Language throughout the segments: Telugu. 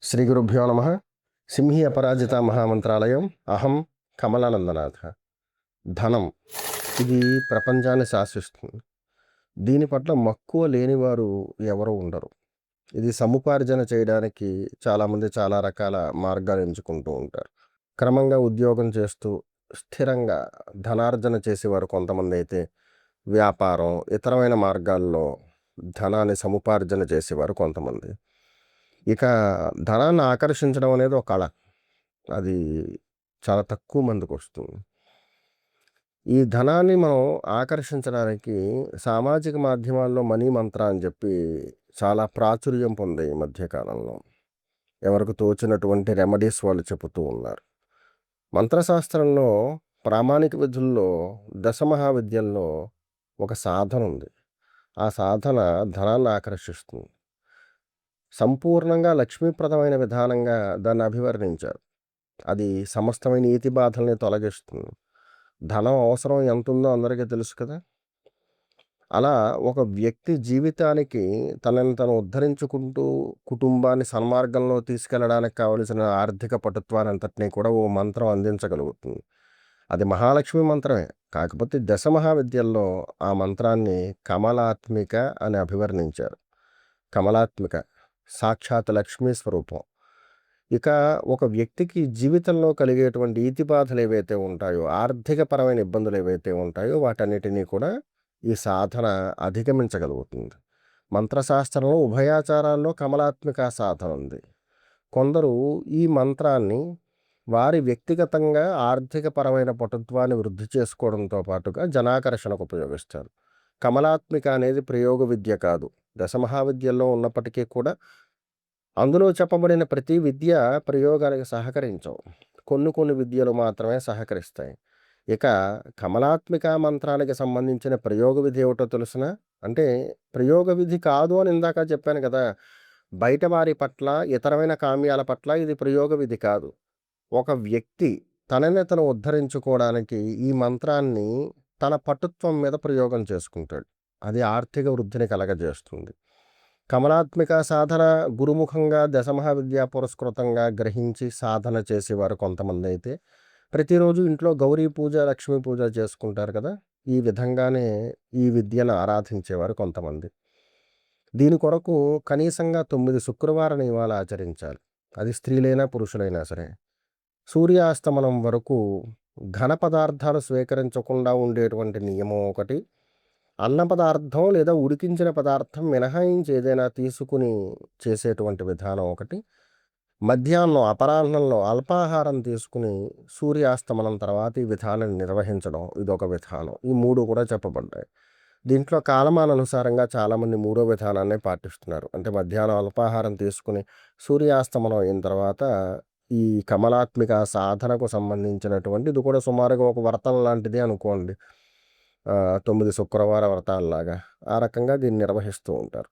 శ్రీ గురుభ్యో నమ. సింహి అపరాజిత మహామంత్రాలయం. అహం కమలానందనాథ. ధనం ఇది ప్రపంచాన్ని శాసిస్తుంది. దీని పట్ల మక్కువ లేనివారు ఎవరు ఉండరు. ఇది సముపార్జన చేయడానికి చాలామంది చాలా రకాల మార్గాలు ఎంచుకుంటూ ఉంటారు. క్రమంగా ఉద్యోగం చేస్తూ స్థిరంగా ధనార్జన చేసేవారు కొంతమంది అయితే, వ్యాపారం ఇతరమైన మార్గాల్లో ధనాన్ని సముపార్జన చేసేవారు కొంతమంది. ఇక ధనాన్ని ఆకర్షించడం అనేది ఒక కళ. అది చాలా తక్కువ మందికొస్తుంది. ఈ ధనాన్ని మనం ఆకర్షించడానికి సామాజిక మాధ్యమాల్లో మనీ మంత్ర అని చెప్పి చాలా ప్రాచుర్యం పొందాయి ఈ మధ్య కాలంలో. ఎవరికి తోచినటువంటి రెమెడీస్ వాళ్ళు చెబుతూ ఉన్నారు. మంత్రశాస్త్రంలో ప్రామాణిక విధుల్లో దశమహావిద్యల్లో ఒక సాధన ఉంది. ఆ సాధన ధనాన్ని ఆకర్షిస్తుంది. సంపూర్ణంగా లక్ష్మీప్రదమైన విధానంగా దాన్ని అభివర్ణించారు. అది సమస్తమైన ఈతి బాధల్ని తొలగిస్తుంది. ధనం అవసరం ఎంతుందో అందరికీ తెలుసు కదా! అలా ఒక వ్యక్తి జీవితానికి తనని తను ఉద్ధరించుకుంటూ, కుటుంబాన్ని సన్మార్గంలో తీసుకెళ్ళడానికి కావలసిన ఆర్థిక పటుత్వానంతటిని కూడా ఓ మంత్రం అందించగలుగుతుంది. అది మహాలక్ష్మి మంత్రమే. కాకపోతే దశ మహావిద్యల్లో ఆ మంత్రాన్ని కమలాత్మిక అని అభివర్ణించారు. కమలాత్మిక సాక్షాత్ లక్ష్మీ స్వరూపం. ఇక ఒక వ్యక్తికి జీవితంలో కలిగేటువంటి ఈతి బాధలు ఏవైతే ఉంటాయో, ఆర్థికపరమైన ఇబ్బందులు ఏవైతే ఉంటాయో వాటన్నిటినీ కూడా ఈ సాధన అధిగమించగలుగుతుంది. మంత్రశాస్త్రంలో ఉభయాచారాల్లో కమలాత్మిక సాధన ఉంది. కొందరు ఈ మంత్రాన్ని వారి వ్యక్తిగతంగా ఆర్థికపరమైన పటుత్వాన్ని వృద్ధి చేసుకోవడంతో పాటుగా జనాకర్షణకు ఉపయోగిస్తారు. కమలాత్మిక అనేది ప్రయోగ విద్య కాదు. దశమహావిద్యల్లో ఉన్నప్పటికీ కూడా అందులో చెప్పబడిన ప్రతి విద్య ప్రయోగానికి సహకరించవు. కొన్ని కొన్ని విద్యలు మాత్రమే సహకరిస్తాయి. ఇక కమలాత్మిక మంత్రానికి సంబంధించిన ప్రయోగ విధి ఏమిటో తెలుసునా? అంటే ప్రయోగ విధి కాదు అని ఇందాక చెప్పాను కదా! బయట వారి పట్ల, ఇతరమైన కామ్యాల పట్ల ఇది ప్రయోగ విధి కాదు. ఒక వ్యక్తి తనని తను ఉద్ధరించుకోవడానికి ఈ మంత్రాన్ని తన పటుత్వం మీద ప్రయోగం చేసుకుంటాడు. అది ఆర్థిక వృద్ధిని కలగజేస్తుంది. కమలాత్మిక సాధన గురుముఖంగా దశమహావిద్యా పురస్కృతంగా గ్రహించి సాధన చేసేవారు కొంతమంది అయితే, ప్రతిరోజు ఇంట్లో గౌరీ పూజ, లక్ష్మీ పూజ చేసుకుంటారు కదా! ఈ విధంగానే ఈ విద్యను ఆరాధించేవారు కొంతమంది. దీని కొరకు కనీసంగా 9 శుక్రవార నియమాలు ఆచరించాలి. అది స్త్రీలైనా, పురుషులైనా సరే. సూర్యాస్తమనం వరకు ఘన పదార్థాలు స్వీకరించకుండా ఉండేటువంటి నియమం ఒకటి. అన్న పదార్థం లేదా ఉడికించిన పదార్థం మినహాయించి ఏదైనా తీసుకుని చేసేటువంటి విధానం ఒకటి. మధ్యాహ్నం, అపరాహ్నంలో అల్పాహారం తీసుకుని సూర్యాస్తమనం తర్వాత ఈ విధానాన్ని నిర్వహించడం ఇదొక విధానం. ఈ 3 కూడా చెప్పబడ్డాయి. దీంట్లో కాలమానానుసారంగా చాలామంది మూడో విధానాన్నే పాటిస్తున్నారు. అంటే మధ్యాహ్నం అల్పాహారం తీసుకుని సూర్యాస్తమనం అయిన తర్వాత ఈ కమలాత్మిక సాధనకు సంబంధించినటువంటి ఇది కూడా సుమారుగా ఒక వ్రతం లాంటిదే అనుకోండి. 9 శుక్రవార వ్రతాల్లాగా. ఆ రకంగా దీన్ని నిర్వహిస్తూ ఉంటారు.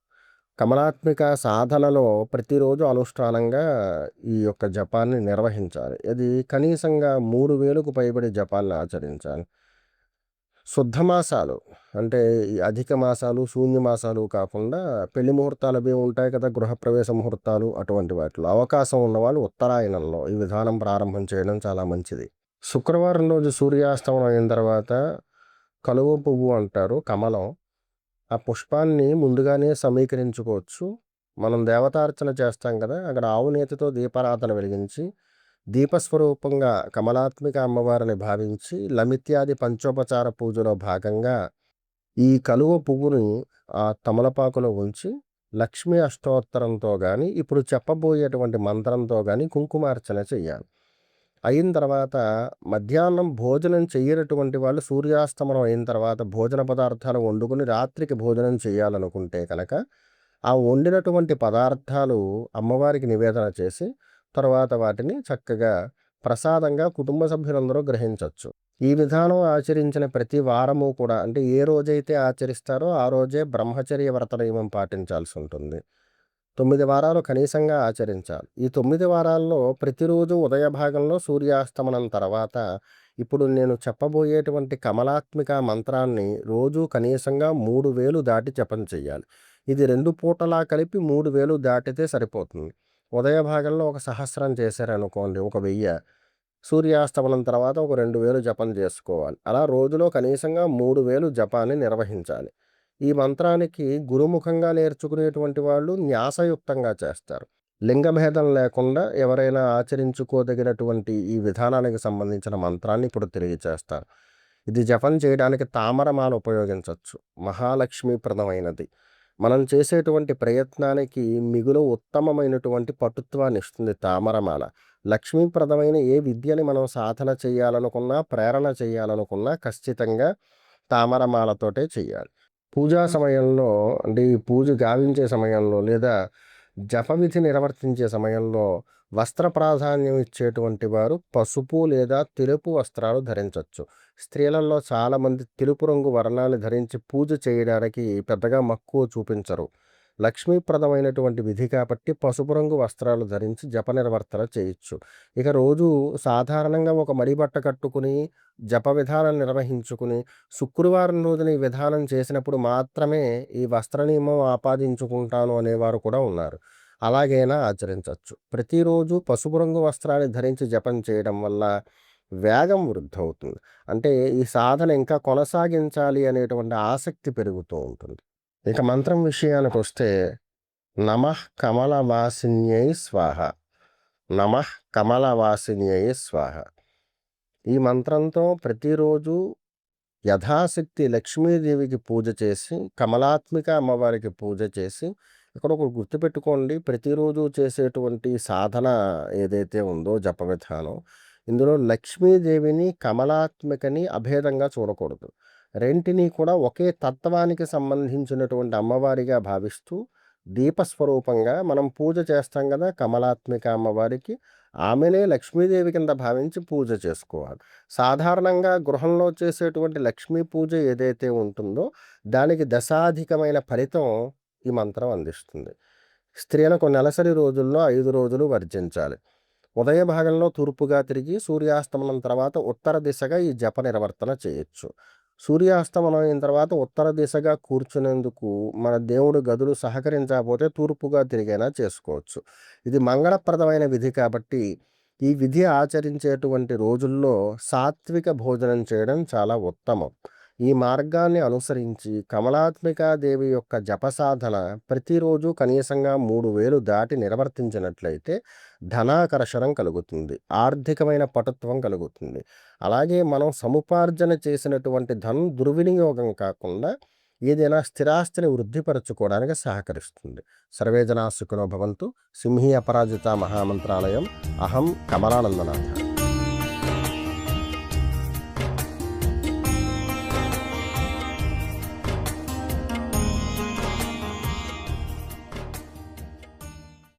కమలాత్మిక సాధనలో ప్రతిరోజు అనుష్ఠానంగా ఈ యొక్క జపాన్ని నిర్వహించాలి. అది కనీసంగా 3000కు పైబడి జపాలను ఆచరించాలి. శుద్ధ మాసాలు అంటే ఈ అధిక మాసాలు, శూన్య మాసాలు కాకుండా పెళ్లి ముహూర్తాలు అవి ఉంటాయి కదా! గృహప్రవేశ ముహూర్తాలు అటువంటి వాటిలో అవకాశం ఉన్నవాళ్ళు ఉత్తరాయణంలో ఈ విధానం ప్రారంభం చేయడం చాలా మంచిది. శుక్రవారం రోజు సూర్యాస్తమనం అయిన తర్వాత కలువ పువ్వు అంటారు కమలం. ఆ పుష్పాన్ని ముందుగానే సమీకరించుకోవచ్చు. మనం దేవతార్చన చేస్తాం కదా! అక్కడ ఆవు నేతితో దీపారాధన వెలిగించి, దీపస్వరూపంగా కమలాత్మిక అమ్మవారిని భావించి, లమిత్యాది పంచోపచార పూజలో భాగంగా ఈ కలువ పువ్వుని ఆ తమలపాకులో ఉంచి, లక్ష్మీ అష్టోత్తరంతో గాని, ఇప్పుడు చెప్పబోయేటువంటి మంత్రంతో గాని కుంకుమార్చన చెయ్యాలి. అయిన తర్వాత మధ్యాహ్నం భోజనం చెయ్యనటువంటి వాళ్ళు సూర్యాస్తమనం అయిన తర్వాత భోజన పదార్థాలు వండుకొని రాత్రికి భోజనం చేయాలనుకుంటే కనుక ఆ వండినటువంటి పదార్థాలు అమ్మవారికి నివేదన చేసి తర్వాత వాటిని చక్కగా ప్రసాదంగా కుటుంబ సభ్యులందరూ గ్రహించవచ్చు. ఈ విధానం ఆచరించిన ప్రతి వారము కూడా అంటే ఏ రోజైతే ఆచరిస్తారో ఆ రోజే బ్రహ్మచర్య వ్రత నియమం పాటించాల్సి ఉంటుంది. 9 వారాలు కనీసంగా ఆచరించాలి. ఈ 9 వారాల్లో ప్రతిరోజు ఉదయ భాగంలో సూర్యాస్తమనం తర్వాత ఇప్పుడు నేను చెప్పబోయేటువంటి కమలాత్మిక మంత్రాన్ని రోజు కనీసంగా 3000 దాటి జపం చెయ్యాలి. ఇది 2 పూటలా కలిపి 3000 దాటితే సరిపోతుంది. ఉదయ భాగంలో ఒక 1000 చేశారనుకోండి, ఒక 1000. సూర్యాస్తమనం తర్వాత ఒక 2000 జపం చేసుకోవాలి. అలా రోజులో కనీసంగా 3000 జపాన్ని నిర్వహించాలి. ఈ మంత్రానికి గురుముఖంగా నేర్చుకునేటువంటి వాళ్ళు న్యాసయుక్తంగా చేస్తారు. లింగభేదం లేకుండా ఎవరైనా ఆచరించుకోదగినటువంటి ఈ విధానానికి సంబంధించిన మంత్రాన్ని ఇప్పుడు తెలియచేస్తాను. ఇది జపం చేయడానికి తామరమాల ఉపయోగించవచ్చు. మహాలక్ష్మీప్రదమైనది. మనం చేసేటువంటి ప్రయత్నానికి మిగులు ఉత్తమమైనటువంటి పటుత్వాన్ని ఇస్తుంది తామరమాల. లక్ష్మీప్రదమైన ఏ విద్యని మనం సాధన చేయాలనుకున్నా, ప్రేరణ చేయాలనుకున్నా ఖచ్చితంగా తామరమాలతోటే చేయాలి. పూజా సమయంలో అంటే ఈ పూజ గావించే సమయంలో లేదా జపవిధి నిర్వర్తించే సమయంలో వస్త్ర ప్రాధాన్యం ఇచ్చేటువంటి వారు పసుపు లేదా తెలుపు వస్త్రాలు ధరించవచ్చు. స్త్రీలలో చాలామంది తెలుపు రంగు వర్ణాన్ని ధరించి పూజ చేయడానికి పెద్దగా మక్కువ చూపించరు. లక్ష్మీప్రదమైనటువంటి విధి కాబట్టి పసుపు రంగు వస్త్రాలు ధరించి జప నిర్వర్తన చేయొచ్చు. ఇక రోజు సాధారణంగా ఒక మడి బట్ట కట్టుకుని జప విధానం నిర్వహించుకుని శుక్రవారం రోజున ఈ విధానం చేసినప్పుడు మాత్రమే ఈ వస్త్ర నియమం ఆపాదించుకుంటాను అనేవారు కూడా ఉన్నారు. అలాగైనా ఆచరించవచ్చు. ప్రతిరోజు పసుపు రంగు వస్త్రాన్ని ధరించి జపం చేయడం వల్ల వేగం వృద్ధవుతుంది. అంటే ఈ సాధన ఇంకా కొనసాగించాలి అనేటువంటి ఆసక్తి పెరుగుతూ ఉంటుంది. ఇక మంత్రం విషయానికొస్తే నమః కమలవాసిన్యై స్వాహ. నమః కమలవాసిన్యై స్వాహ. ఈ మంత్రంతో ప్రతిరోజు యథాశక్తి లక్ష్మీదేవికి పూజ చేసి, కమలాత్మిక అమ్మవారికి పూజ చేసి, ఇక్కడ ఒకటి గుర్తుపెట్టుకోండి, ప్రతిరోజు చేసేటువంటి సాధన ఏదైతే ఉందో జప విధానం, ఇందులో లక్ష్మీదేవిని, కమలాత్మికని అభేదంగా చూడకూడదు. రెంటిని కూడా ఒకే తత్వానికి సంబంధించినటువంటి అమ్మవారిగా భావిస్తూ దీపస్వరూపంగా మనం పూజ చేస్తాం కదా కమలాత్మిక అమ్మవారికి, ఆమెనే లక్ష్మీదేవి కింద భావించి పూజ చేసుకోవాలి. సాధారణంగా గృహంలో చేసేటువంటి లక్ష్మీ పూజ ఏదైతే ఉంటుందో దానికి దశాధికమైన ఫలితం ఈ మంత్రం అందిస్తుంది. స్త్రీలకు నెలసరి రోజుల్లో 5 రోజులు వర్జించాలి. ఉదయ భాగంలో తూర్పుగా తిరిగి సూర్యాస్తమనం తర్వాత ఉత్తర దిశగా ఈ జప నిర్వర్తన చేయొచ్చు. సూర్యాస్తమనం అయిన తర్వాత ఉత్తర దిశగా కూర్చునేందుకు మన దేవుడు గదులు సహకరించకపోతే తూర్పుగా తిరిగైనా చేసుకోవచ్చు. ఇది మంగళప్రదమైన విధి కాబట్టి ఈ విధి ఆచరించేటువంటి రోజుల్లో సాత్విక భోజనం చేయడం చాలా ఉత్తమం. ఈ మార్గాన్ని అనుసరించి కమలాత్మికాదేవి యొక్క జపసాధన ప్రతిరోజు కనీసంగా 3000 దాటి నిర్వర్తించినట్లయితే ధనాకర్షణం కలుగుతుంది, ఆర్థికమైన పటుత్వం కలుగుతుంది. అలాగే మనం సముపార్జన చేసినటువంటి ధనం దుర్వినియోగం కాకుండా ఏదైనా స్థిరాస్తిని వృద్ధిపరచుకోవడానికి సహకరిస్తుంది. సర్వే జనా సుఖినో భవంతు. సింహీ అపరాజిత మహామంత్రాలయం. అహం కమలానందనాథ.